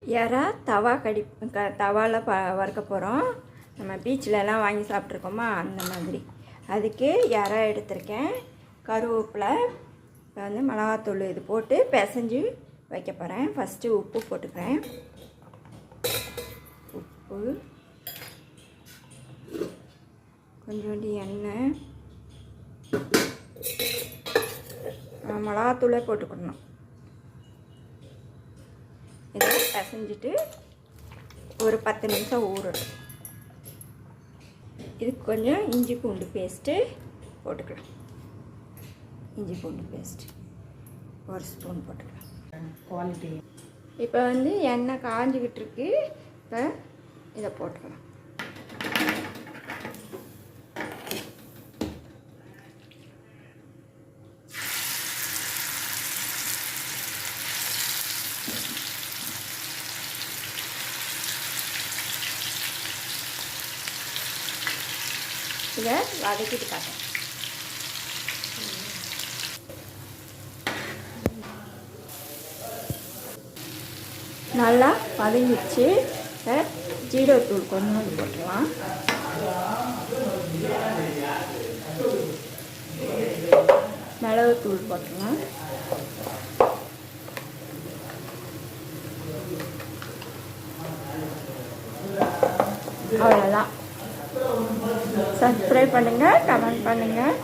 இறா தவா தவாவில் வறுக்க போகிறோம். நம்ம பீச்சிலலாம் வாங்கி சாப்பிட்ருக்கோமா, அந்த மாதிரி. அதுக்கு இறா எடுத்திருக்கேன். கருவேப்பிலை, இப்போ வந்து மிளகாத்தூள் இது போட்டு பிசைஞ்சு வைக்க போகிறேன். ஃபஸ்ட்டு உப்பு போட்டுக்கிறேன். உப்பு, கொஞ்சோண்டு எண்ணெய், மிளகாத்தூளே போட்டுக்கணும். இதை பிசைஞ்சிட்டு ஒரு 10 நிமிஷம் ஊறணும். இதுக்கு கொஞ்சம் இஞ்சி பூண்டு பேஸ்ட்டு போட்டுக்கலாம். இஞ்சி பூண்டு பேஸ்ட்டு 1 ஸ்பூன் போட்டுக்கலாம். குவாலிட்டி. இப்போ வந்து எண்ணெய் காஞ்சிக்கிட்டு இருக்கு. இப்போ இதை போட்டுக்கலாம். இதை வதக்கிட்டு காட்டேன். நல்லா வதங்கிடுச்சு. ஜீரகத்தூள் கொஞ்சம் போட்டுக்கலாம். மிளகுத்தூள் போட்டுக்கலாம். அவ்வளோதான். சப்ஸ்கிரைப் பண்ணுங்கள், கமெண்ட் பண்ணுங்கள்.